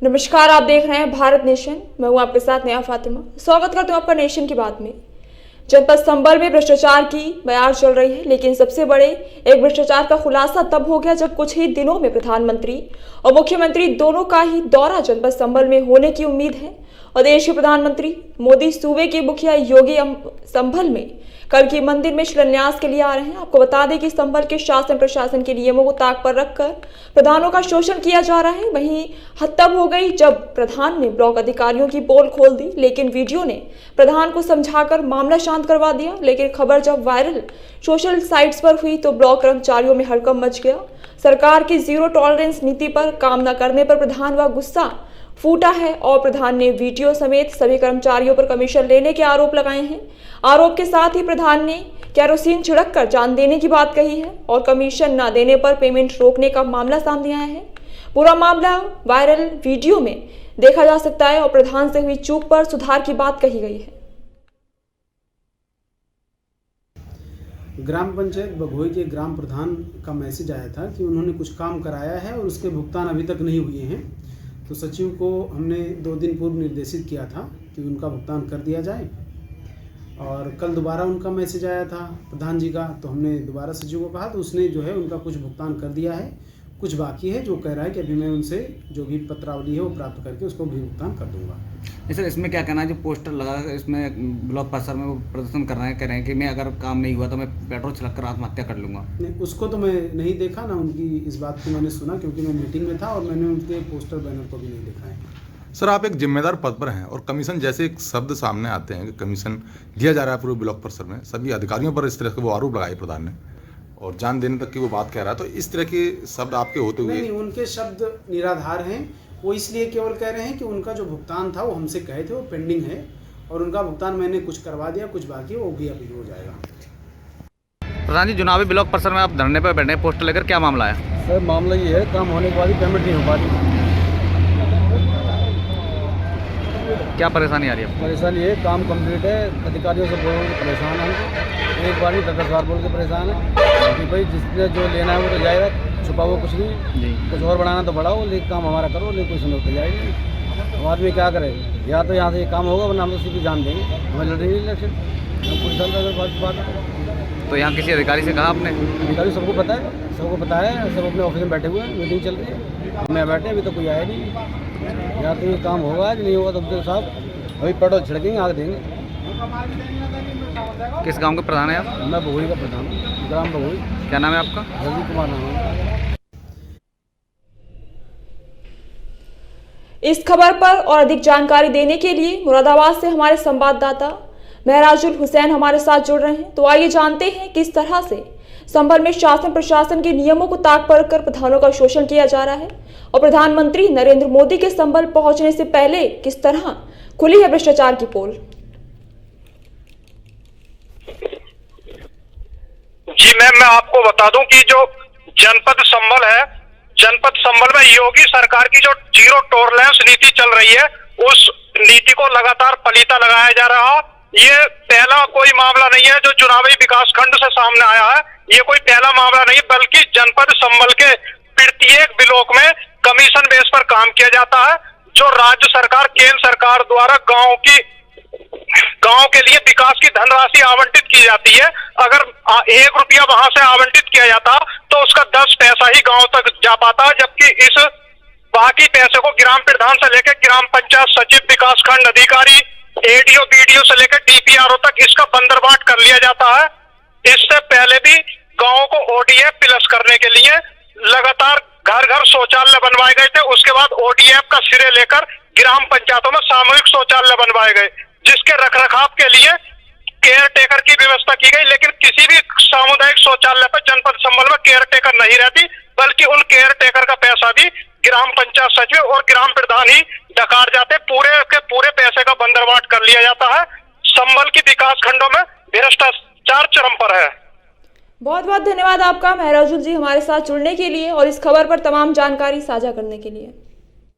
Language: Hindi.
नमस्कार, आप देख रहे हैं भारत नेशन। मैं हूं आपके साथ नया फातिमा। स्वागत करती हूं आपका नेशन की बात में। जनपद संबल में भ्रष्टाचार की बयार चल रही है, लेकिन सबसे बड़े एक भ्रष्टाचार का खुलासा तब हो गया जब कुछ ही दिनों में प्रधानमंत्री और मुख्यमंत्री दोनों का ही दौरा जनपद संबल में होने की उम्मीद है। और देश के प्रधानमंत्री मोदी सूबे के मुखिया योगी संभल में कल की मंदिर में शिलान्यास के लिए आ रहे हैं। आपको बता दें कि संभल के शासन प्रशासन के नियमों को ताक पर रखकर प्रधानों का शोषण किया जा रहा है। वहीं हद तब हो गई जब प्रधान ने ब्लॉक अधिकारियों की पोल खोल दी, लेकिन वीडियो ने प्रधान को समझाकर मामला शांत करवा दिया। लेकिन खबर जब वायरल सोशल साइट्स पर हुई तो ब्लॉक कर्मचारियों में हड़कंप मच गया। सरकार की जीरो टॉलरेंस नीति पर काम न करने पर प्रधान व गुस्सा फूटा है और प्रधान ने वीडियो समेत सभी कर्मचारियों पर कमीशन लेने के आरोप लगाए हैं। आरोप के साथ ही प्रधान ने कैरोसिन छिड़ककर जान देने की बात कही है और कमीशन न देने पर पेमेंट रोकने का मामला सामने आया है। पूरा मामला वायरल वीडियो में देखा जा सकता है और प्रधान से हुई चूक पर सुधार की बात कही गई है। ग्राम पंचायत बघोई के ग्राम प्रधान का मैसेज आया था कि उन्होंने कुछ काम कराया है और उसके भुगतान अभी तक नहीं हुए हैं। तो सचिव को हमने 2 दिन पूर्व निर्देशित किया था कि उनका भुगतान कर दिया जाए। और कल दोबारा उनका मैसेज आया था प्रधान जी का, तो हमने दोबारा सचिव को कहा, तो उसने जो है उनका कुछ भुगतान कर दिया है। कुछ बाकी है जो कह रहा है कि अभी मैं उनसे जो भी पत्रावली है वो प्राप्त करके उसको भी भुगतान कर दूंगा। सर, इसमें क्या कहना है? जो पोस्टर लगा इसमें ब्लॉक परिसर में वो प्रदर्शन कर रहे हैं, कह रहे हैं कि मैं अगर काम नहीं हुआ तो मैं पेट्रोल छिड़क कर आत्महत्या कर लूँगा। नहीं, उसको तो मैं नहीं देखा ना, उनकी इस बात को मैंने सुना क्योंकि मैं मीटिंग में था और मैंने उनके पोस्टर बैनर को भी नहीं देखा है। सर, आप एक जिम्मेदार पद पर हैं और कमीशन जैसे एक शब्द सामने आते हैं कि कमीशन दिया जा रहा है पूरे ब्लॉक परिसर में, सभी अधिकारियों पर इस तरह के वो आरोप लगाए प्रधान ने और जान देने तक की वो बात कह रहा है, तो इस तरह के शब्द आपके होते हुए नहीं, उनके शब्द निराधार हैं। वो इसलिए केवल कह रहे हैं कि उनका जो भुगतान था वो हमसे कहे थे वो पेंडिंग है और उनका भुगतान मैंने कुछ करवा दिया, कुछ बाकी है वो भी अभी हो जाएगा। प्रधान जी, चुनावी ब्लॉक परिसर में आप धरने पर बैठे पोस्टर लेकर, क्या मामला है? सर, मामला ये है, काम होने के बाद भी पेमेंट नहीं हो पा रही। क्या परेशानी आ रही है? परेशानी ये, काम कंप्लीट है, अधिकारियों से बोल के परेशान है, एक बार नहीं 10 बार बोल के परेशान है कि भाई जिसने जो लेना है वो तो जाएगा, छुपाओ कुछ नहीं जी, कुछ और बढ़ाना तो बढ़ाओ, लेकिन काम हमारा करो, लेकिन कुछ नहीं तो जाएगी। हम आदमी क्या करे, या तो यहाँ से ये काम होगा वरना हम उसी की जान देंगे, हमें लड़ेंगे इलेक्शन, हम कुछ साल बात। तो यहाँ किसी अधिकारी से कहा आपने? अधिकारी सबको पता है, सब अपने ऑफिस में बैठे हुए हैं, मीटिंग चल रही है, मैं बैठे अभी तो कोई आया नहीं। या तो ये काम होगा, आज नहीं होगा तो अब्दुल साहब अभी पेट्रोल छिड़केंगे, आग देंगे। किस गांव के प्रधान है आप? मैं बघोई का प्रधान हूँ, ग्राम बघोई। क्या नाम है आपका? रवि कुमार नाम है। इस खबर पर और अधिक जानकारी देने के लिए मुरादाबाद से हमारे संवाददाता महराजुल हुसैन हमारे साथ जुड़ रहे हैं। तो आइए जानते हैं किस तरह से संभल में शासन प्रशासन के नियमों को ताक पर रखकर प्रधानों का शोषण किया जा रहा है और प्रधानमंत्री नरेंद्र मोदी के संभल पहुंचने से पहले किस तरह खुली है भ्रष्टाचार की पोल। जी मैम, मैं आपको बता दूं कि जो जनपद संभल है, जनपद संभल में योगी सरकार की जो जीरो टॉलरेंस नीति चल रही है, उस नीति को लगातार पलीता लगाया जा रहा। ये पहला कोई मामला नहीं है जो चुनावी विकास खंड से सामने आया है, ये कोई पहला मामला नहीं, बल्कि जनपद संभल के प्रत्येक ब्लॉक में कमीशन बेस पर काम किया जाता है। जो राज्य सरकार, केंद्र सरकार द्वारा गांव के लिए विकास की धनराशि आवंटित की जाती है, अगर 1 रुपया वहां से आवंटित किया जाता तो उसका 10 पैसा ही गांव तक जा पाता, जबकि इस बाकी पैसे को ग्राम प्रधान से लेकर ग्राम पंचायत सचिव, विकास खंड अधिकारी, एडीओ बीडीओ से लेकर डीपीआरओ तक इसका बंदरबाट कर लिया जाता है। इससे पहले भी गांवों को ओडीएफ प्लस करने के लिए लगातार घर घर शौचालय बनवाए गए थे। उसके बाद ओडीएफ का सिरे लेकर ग्राम पंचायतों में सामूहिक शौचालय बनवाए गए, जिसके रखरखाव के लिए केयर टेकर की व्यवस्था की गई। लेकिन किसी भी सामुदायिक शौचालय पर जनपद संभल में केयर टेकर नहीं रहती, बल्कि उन केयर टेकर का पैसा भी ग्राम पंचायत सचिव और ग्राम प्रधान ही डकार जाते, पूरे के पूरे पैसे का बंदरबाट कर लिया जाता है। संभल की विकास खंडों में भ्रष्टाचार चरम पर है। बहुत बहुत धन्यवाद आपका महराजुल जी हमारे साथ जुड़ने के लिए और इस खबर पर तमाम जानकारी साझा करने के लिए।